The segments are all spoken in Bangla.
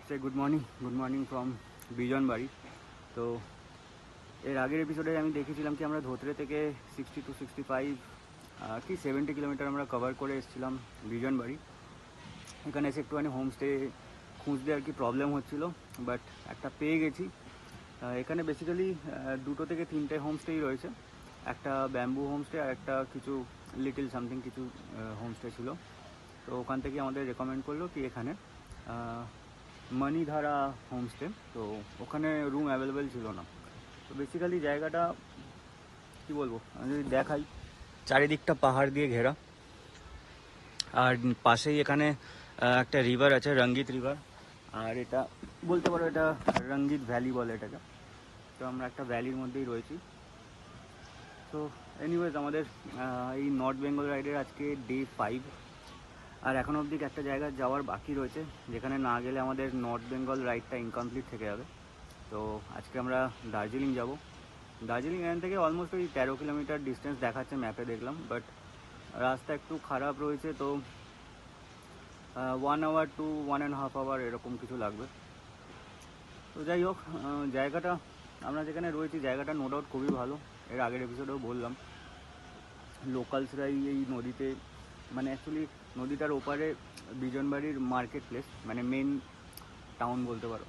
say good morning from Bijanbari. তো এর আগের এপিসোডে আমি দেখেছিলাম কি আমরা ধোত্রে থেকে 60 to 65 কি 70 কিলোমিটার আমরা কভার করে এসেছিলাম বিজনবাড়ি। এখানে এসে একটুখানি হোমস্টে খুঁজতে আর কি প্রবলেম হচ্ছিল, বাট একটা পেয়ে গেছি। এখানে বেসিক্যালি 2 থেকে 3টে হোমস্টেই রয়েছে, একটা ব্যাম্বু হোমস্টে আর একটা কিছু লিটল সামথিং কিছু হোমস্টে ছিল। তো ওখান থেকে আমাদের রেকমেন্ড করলো কি এখানে মণিধারা হোমস্টে। তো ওখানে রুম অ্যাভেলেবেল ছিল না। তো বেসিক্যালি জায়গাটা কি বলবো, আমি যদি দেখাই, চারিদিকটা পাহাড় দিয়ে ঘেরা, আর পাশেই এখানে একটা রিভার আছে, রঙ্গিত রিভার। আর এটা বলতে পারো এটা রঙ্গিত ভ্যালি বলে এটাকে। তো আমরা একটা ভ্যালির মধ্যেই রয়েছি। তো এনিওয়েজ আমাদের এই নর্থ বেঙ্গল রাইডের আজকে ডে 5, আর এখনও অবধি একটা জায়গা যাওয়ার বাকি রয়েছে যেখানে না গেলে আমাদের নর্থ বেঙ্গল রাইডটা ইনকমপ্লিট থেকে যাবে। তো আজকে আমরা দার্জিলিং যাব। দার্জিলিং এখান থেকে অলমোস্ট ওই 13 কিলোমিটার ডিস্টেন্স দেখাচ্ছে ম্যাপে, দেখলাম, বাট রাস্তা একটু খারাপ রয়েছে। তো 1 hour to 1.5 hour এরকম কিছু লাগবে। তো যাই হোক, জায়গাটা আমরা যেখানে রয়েছি জায়গাটা নো ডাউট খুবই ভালো। এর আগের এপিসোডেও বললাম, লোকালসরাই এই নদীতে, মানে অ্যাকচুয়ালি নদীটার ওপারে বিজনবাড়ির মার্কেট প্লেস, মানে মেন টাউন বলতে পারো।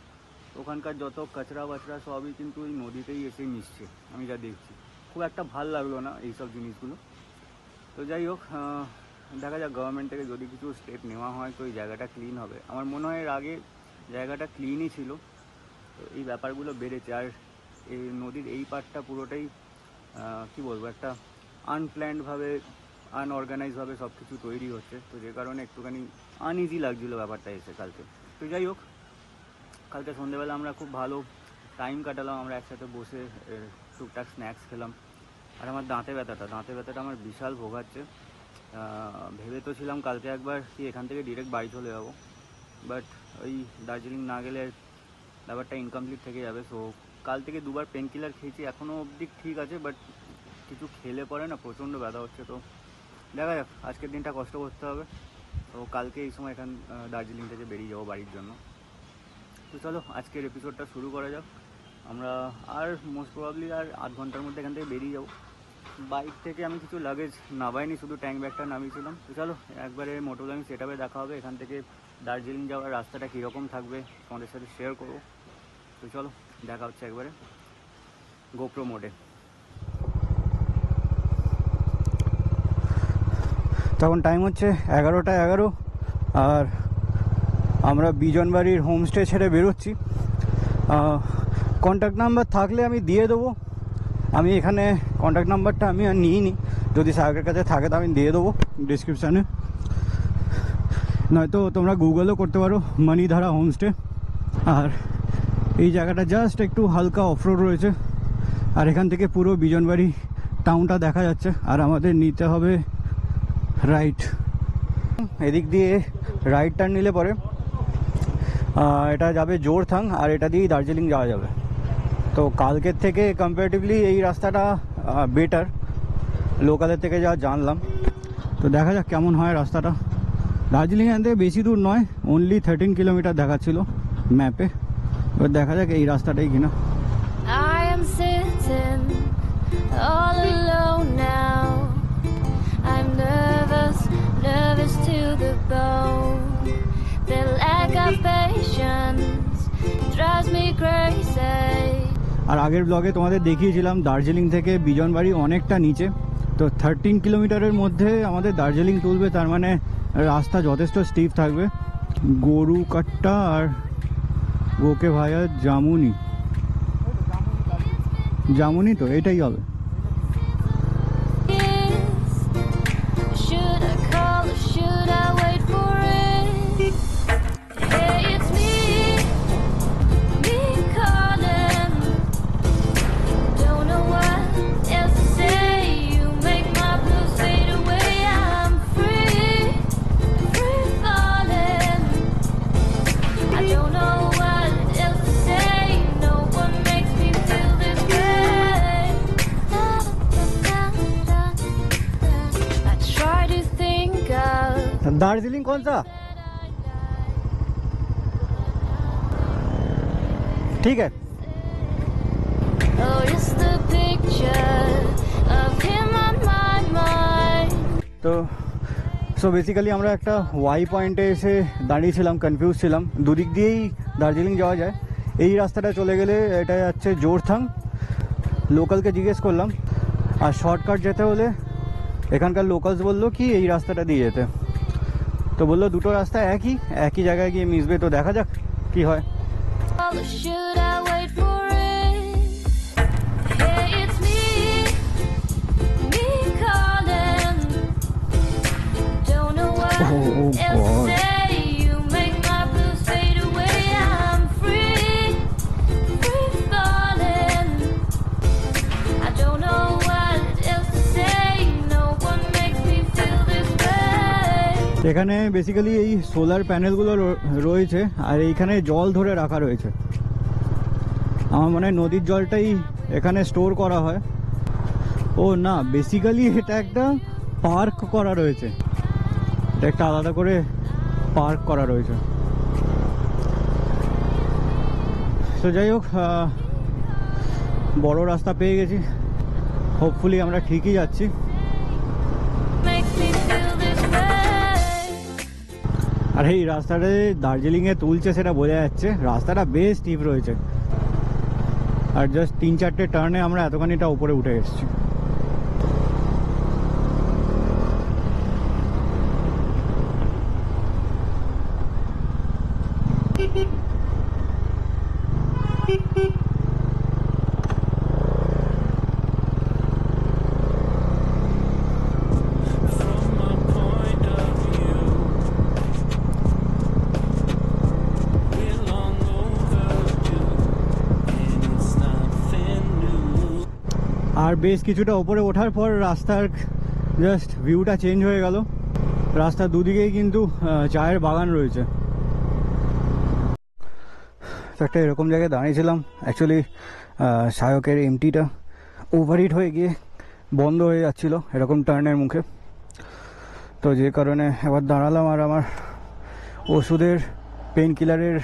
ওখানকার যত কাচরা বাচরা সবই কিন্তু এই নদীতেই এসে মিশছে, আমি যা দেখছি। খুব একটা ভাল লাগলো না এইসব জিনিসগুলো। তো যাই হোক, দেখা যাক গভর্নমেন্ট থেকে যদি কিছু স্টেপ নেওয়া হয় তো এই জায়গাটা ক্লিন হবে। আমার মনে হয় এর আগে জায়গাটা ক্লিনই ছিল, তো এই ব্যাপারগুলো বেড়েছে। আর এই নদীর এই পার্টটা পুরোটাই কি বলবো, একটা আনপ্ল্যান্ডভাবে আনঅর্গানাইজভাবে সব কিছু তৈরি হচ্ছে। তো যে কারণে একটুখানি আনইজি লাগছিলো ব্যাপারটা এসে কালকে। তো যাই হোক, কালকে সন্ধ্যেবেলা আমরা খুব ভালো টাইম কাটালাম। আমরা একসাথে বসে টুকটাক স্ন্যাক্স খেলাম। আর আমার দাঁতে ব্যথাটা আমার বিশাল ভোগাচ্ছে। ভেবে তো ছিলাম কালকে একবার কি এখান থেকে ডিরেক্ট বাড়ি চলে যাবো, বাট ওই দার্জিলিং না গেলে ব্যাপারটা ইনকমপ্লিট থেকে যাবে। সো কাল থেকে 2বার পেন কিলার খেয়েছি, এখনও অবধি ঠিক আছে, বাট কিছু খেলে পরে না প্রচণ্ড ব্যথা হচ্ছে। তো দেখা যাক, আজকের দিনটা কষ্ট করতে হবে। তো কালকে এই সময় এখান দার্জিলিং থেকে বেরিয়ে যাবো বাড়ির জন্য। তো চলো আজকের এপিসোডটা শুরু করা যাক। আমরা আর মোস্ট প্রবাবলি আর 8 ঘন্টার মধ্যে এখান থেকে বেরিয়ে যাবো। বাইক থেকে আমি কিছু লাগেজ নামাইনি, শুধু ট্যাঙ্ক ব্যাগটা নামিয়েছিলাম। তো চলো একবারে মোটরলাইন সেট আপে দেখা হবে। এখান থেকে দার্জিলিং যাওয়ার রাস্তাটা কীরকম থাকবে তোমাদের সাথে শেয়ার করবো। তো চলো দেখা হচ্ছে একবারে গোপ্রো মোডে। তখন টাইম হচ্ছে 11টা 11, আর আমরা বিজনবাড়ির হোমস্টে ছেড়ে বেরোচ্ছি। কন্ট্যাক্ট নাম্বার থাকলে আমি দিয়ে দেবো। আমি এখানে কন্ট্যাক্ট নাম্বারটা আমি আর নিইনি, যদি সাহেবের কাছে থাকে তো আমি দিয়ে দেবো ডিসক্রিপশানে, নয়তো তোমরা গুগলও করতে পারো মণিধারা হোমস্টে। আর এই জায়গাটা জাস্ট একটু হালকা অফরোড রয়েছে, আর এখান থেকে পুরো বিজনবাড়ি টাউনটা দেখা যাচ্ছে। আর আমাদের নিতে হবে রাইট, এদিক দিয়ে রাইট টার্ন নিলে পরে এটা যাবে জোরথাং, আর এটা দিয়েই দার্জিলিং যাওয়া যাবে। তো কালকের থেকে কম্পারেটিভলি এই রাস্তাটা বেটার, লোকালের থেকে যা জানলাম। তো দেখা যাক কেমন হয় রাস্তাটা। দার্জিলিং এখান থেকে বেশি দূর নয়, অনলি 13 কিলোমিটার দেখাচ্ছিল ম্যাপে। এবার দেখা যাক এই রাস্তাটাই কিনা। I am sitting all alone now. I'm nervous to the bone. The lack of patience drives me crazy. আর আগের ব্লগে তোমাদের দেখিয়েছিলাম দার্জিলিং থেকে বিজনবাড়ি অনেকটা নিচে। তো 13 কিলোমিটারের মধ্যে আমাদের দার্জিলিং তুলবে, তার মানে রাস্তা যথেষ্ট স্টিফ থাকবে। গরুকাট্টা আর গোকে ভায়া জামুনি তো এটাই হবে। Should I call or should I wait for it? Hey, it's me calling. Don't know what else to say. You make my blues fade away. I'm free falling. I don't know what else to say. No one makes me feel this way. I try to think of Darjeeling কোন সা? ठीक है। Oh, it's the picture of him on my mind. তো সো বেসিক্যালি আমরা একটা ওয়াই পয়েন্টে এসে দাঁড়িয়েছিলাম, কনফিউজ ছিলাম, দুদিক দিয়েই দার্জিলিং যাওয়া যায়। এই রাস্তাটা চলে গেলে এটা যাচ্ছে জোরথাং, লোকালকে জিজ্ঞেস করলাম, আর শর্টকাট যেতে হলে এখানকার লোকালস বললো কি এই রাস্তাটা দিয়ে যেতে। তো বললো দুটো রাস্তা একই জায়গায় গিয়ে মিশবে, তো দেখা যাক কি হয়। Or should I wait for it? Hey, it's me calling. Don't know what Oh, else to God. say. You make my blues fade away. I'm free falling. I don't know what else to say. No one makes me feel this way. এখানে বেসিক্যালি এই সোলার প্যানেলগুলো রয়েছে, আর এইখানে জল ধরে রাখা রয়েছে। আমার মনে হয় নদীর জলটাই এখানে স্টোর করা হয়। ও না, বেসিক্যালি এটা একটা পার্ক করা রয়েছে, এটা একটা আলাদা করে পার্ক করা রয়েছে। তো যাই হোক, বড় রাস্তা পেয়ে গেছি, হোপফুলি আমরা ঠিকই যাচ্ছি। Makes me feel this way. আর এই রাস্তাটা দার্জিলিংয়ে তুলছে সেটা বোঝা যাচ্ছে, রাস্তাটা বেশ স্টিপ রয়েছে। আর জাস্ট 3-4টে টার্নে আমরা এতখানিটা উপরে উঠে এসেছি। আর বেশ কিছুটা উপরে ওঠার পর রাস্তার জাস্ট ভিউটা চেঞ্জ হয়ে গেল। রাস্তার দুদিকেই কিন্তু চায়ের বাগান রয়েছে। তো একটা এরকম জায়গায় দাঁড়িয়েছিলাম, অ্যাকচুয়ালি সায়কের এমটিটা ওভারহিট হয়ে গিয়ে বন্ধ হয়ে যাচ্ছিল এরকম টার্নের মুখে। তো যে কারণে এবার দাঁড়ালাম, আর আমার ওষুধের পেন কিলারের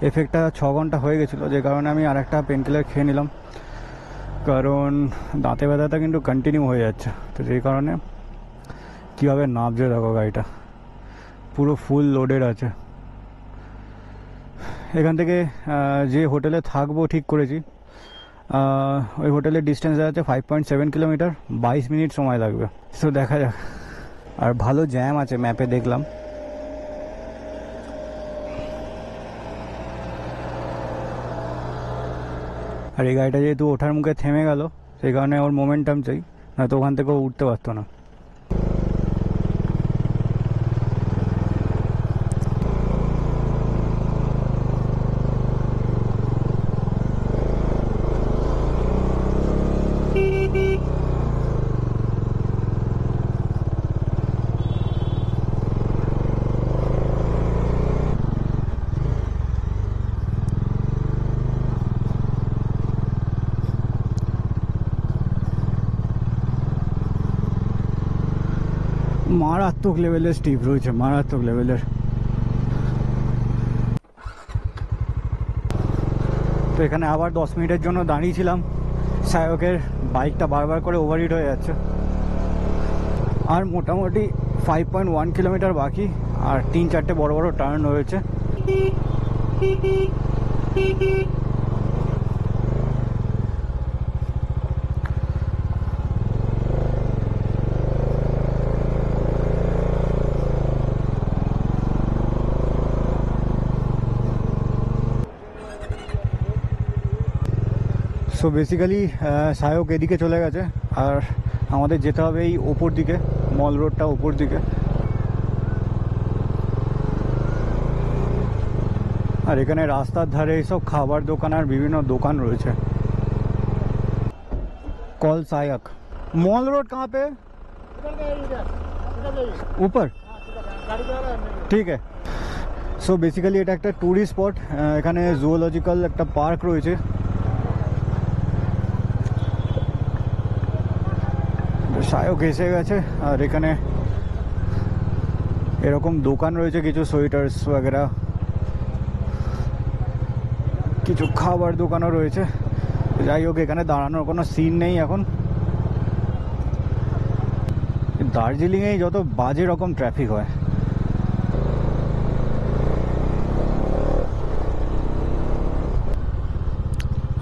এফেক্টটা 6 ঘন্টা হয়ে গেছিলো, যে কারণে আমি আর একটা পেন কিলার খেয়ে নিলাম, কারণ দাঁতে ব্যথাটা কিন্তু কন্টিনিউ হয়ে যাচ্ছে। তো যেই কারণে কীভাবে নামছে দেখো, গাড়িটা পুরো ফুল লোডেড আছে। এখান থেকে যে হোটেলে থাকবো ঠিক করেছি, ওই হোটেলের ডিস্টেন্স আছে 5.7 কিলোমিটার, 22 মিনিট সময় লাগবে। তো দেখা যাক। আর ভালো জ্যাম আছে ম্যাপে দেখলাম। আর এই গাড়িটা যেহেতু ওঠার মুখে থেমে গেল, সেই কারণে ওর মোমেন্টাম চাই, নয়তো ওখান থেকেও উঠতে পারতো না। মারাত্মক লেভেলের স্টিপ রয়েছে, মারাত্মক লেভেলের। তো এখানে আবার 10 মিনিটের জন্য দাঁড়িয়েছিলাম, সায়কের বাইকটা বারবার করে ওভারহিট হয়ে যাচ্ছে। আর মোটামুটি 5.1 কিলোমিটার বাকি, আর 3-4টে বড় বড় টার্ন রয়েছে। সো বেসিক্যালি সায়ক এদিকে চলে গেছে, আর আমাদের যেতে হবে এই ওপর দিকে, মল রোডটা ওপর দিকে। আর এখানে রাস্তার ধারে এইসব খাবার দোকান আর বিভিন্ন দোকান রয়েছে। कॉल सायक मॉल रोड कहाँ पे ऊपर ঠিক আছে। সো বেসিক্যালি এটা একটা ট্যুরিস্ট স্পট, এখানে জুওলজিক্যাল একটা পার্ক রয়েছে। সায়ক এসে গেছে, আর এখানে এরকম দোকান রয়েছে কিছু সোয়েটার্স वगैरह। কিছু খাবার দোকানও রয়েছে। যাই হোক, এখানে দাঁড়ানোর কোনো সিন নেই এখন। দার্জিলিংয়েই যত বাজে রকম ট্রাফিক হয়।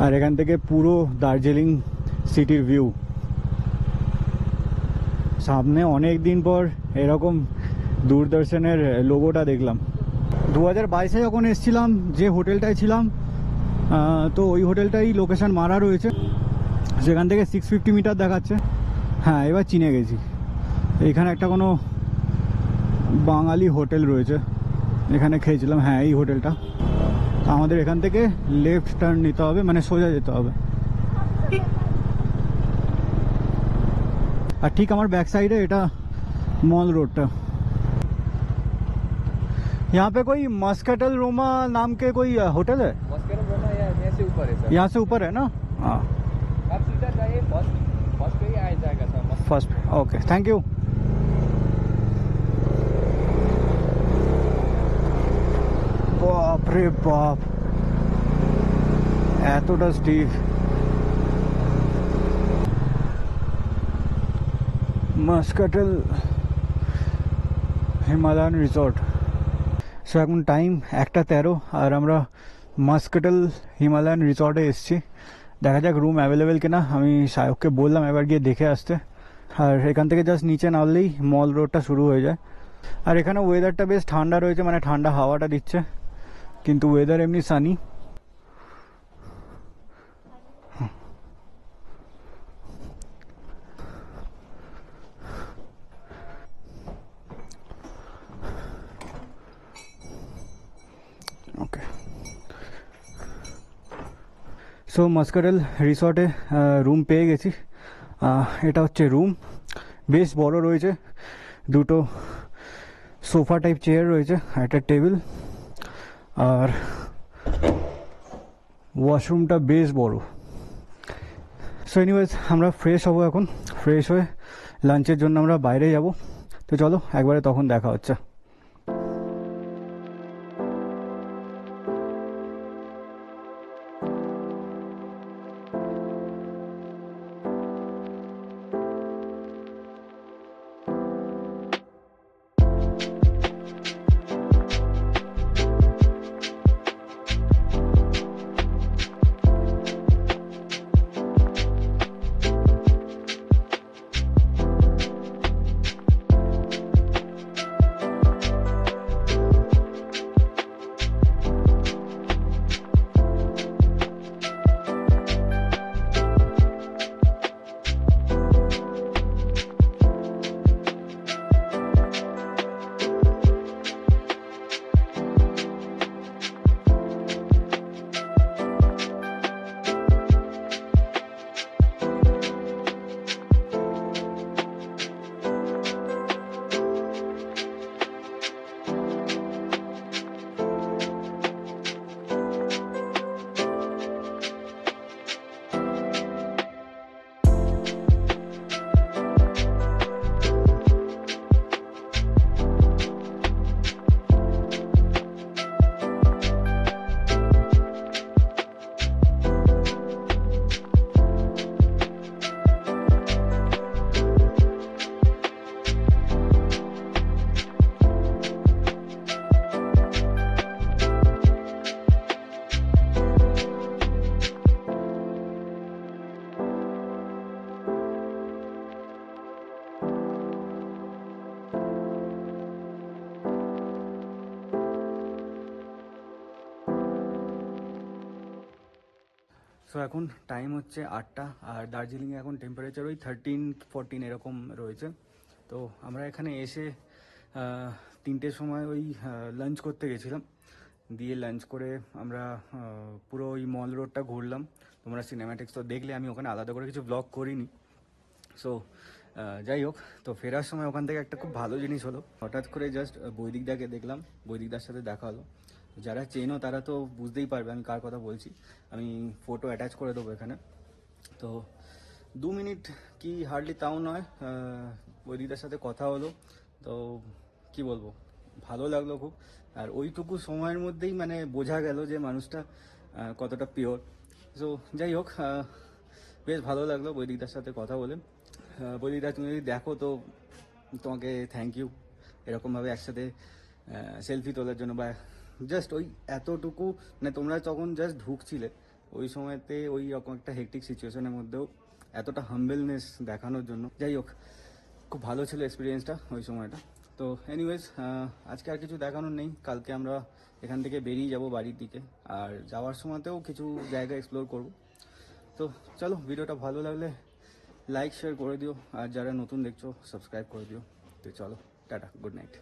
আর এখান থেকে পুরো দার্জিলিং সিটির ভিউ। সামনে অনেক দিন পর এরকম দূরদর্শনের লোগোটা দেখলাম। 2022-এ যখন এসেছিলাম, যে হোটেলটায় ছিলাম, তো ওই হোটেলটাই লোকেশন মারা রয়েছে। সেখান থেকে 650 মিটার দেখাচ্ছে। হ্যাঁ, এবার চিনে গেছি। এখানে একটা কোনো বাঙালি হোটেল রয়েছে, এখানে খেয়েছিলাম। হ্যাঁ, এই হোটেলটা। আমাদের এখান থেকে লেফট টার্ন নিতে হবে, মানে সোজা যেতে হবে। আর ঠিক আমার बैक साइड है এটা मॉल रोड। यहाँ पे कोई मस्कटल रोमा नाम के कोई होटल है? मस्करम रोमा यहाँ से ऊपर है सर। यहाँ से ऊपर है ना? हाँ, आप सीधा जाइए, फर्स्ट पे ही आ जाएगा sir. First. Okay, thank you. बाप रे बाप, এতটা steep. Muscatel Himalayan resort. So এখন টাইম 1:13 আর আমরা মাস্কাটেল হিমালয়ান রিসর্টে এসেছি। দেখা যাক রুম অ্যাভেলেবেল কিনা। আমি সায়ককে বললাম এবার গিয়ে দেখে আসতে। আর এখান থেকে জাস্ট নিচে নামলেই মল রোডটা শুরু হয়ে যায়। আর এখানে ওয়েদারটা বেশ ঠান্ডা রয়েছে, মানে ঠান্ডা হাওয়াটা দিচ্ছে, কিন্তু ওয়েদার এমনি সানি। ওকে, সো মাস্কাটেল রিসর্টে রুম পেয়ে গেছি। এটা হচ্ছে রুম, বেশ বড় রয়েছে। দুটো সোফা টাইপ চেয়ার রয়েছে, একটা টেবিল, আর ওয়াশরুমটা বেশ বড়। সো এনিওয়েজ, আমরা ফ্রেশ হব এখন। ফ্রেশ হয়ে লাঞ্চের জন্য আমরা বাইরে যাব। তো চলো একবারে তখন দেখা হচ্ছে। সো এখন টাইম হচ্ছে 8টা, আর দার্জিলিংয়ে এখন টেম্পারেচার ওই 13-14 এরকম রয়েছে। তো আমরা এখানে এসে 3টের সময় ওই লাঞ্চ করতে গেছিলাম। দিয়ে লাঞ্চ করে আমরা পুরো ওই মল রোডটা ঘুরলাম। তোমরা সিনেম্যাটিক্স তো দেখলে, আমি ওখানে আলাদা করে কিছু ব্লগ করিনি। সো যাই হোক, তো ফেরার সময় ওখান থেকে একটা খুব ভালো জিনিস হলো, হঠাৎ করে জাস্ট বৈদিকদাকে দেখলাম, বৈদিকদার সাথে দেখা হলো। যারা চেনো তারা তো বুঝতেই পারবে আমি কার কথা বলছি। আমি ফটো অ্যাটাচ করে দেবো এখানে। তো 2 মিনিট কি হার্ডলি তাও নয়, বৈদিকদার সাথে কথা হলো। তো কি বলবো, ভালো লাগলো খুব। আর ওইটুকু সময়ের মধ্যেই মানে বোঝা গেল যে মানুষটা কতটা পিওর। সো যাই হোক, বেশ ভালো লাগলো বৈদিকদার সাথে কথা বলে। বৈদিকদা, তুমি যদি দেখো তো তোমাকে থ্যাংক ইউ, এরকমভাবে একসাথে সেলফি তোলার জন্য, বা জাস্ট ওই এতটুকু, মানে তোমরা তখন জাস্ট ঢুকছিলে ওই সময়তে ওই রকম একটা হেক্টিক সিচুয়েশনের মধ্যেও এতটা হাম্বেলনেস দেখানোর জন্য। যাই হোক, খুব ভালো ছিল এক্সপিরিয়েন্সটা ওই সময়টা। তো এনিওয়েজ, আজকে আর কিছু দেখানোর নেই, কালকে আমরা এখান থেকে বেরিয়ে যাব বাড়ির দিকে, আর যাওয়ার সময়তেও কিছু জায়গা এক্সপ্লোর করব। তো চলো, ভিডিওটা ভালো লাগলে লাইক শেয়ার করে দিও, আর যারা নতুন দেখছো সাবস্ক্রাইব করে দিও। তো চলো, টাটা, গুড নাইট।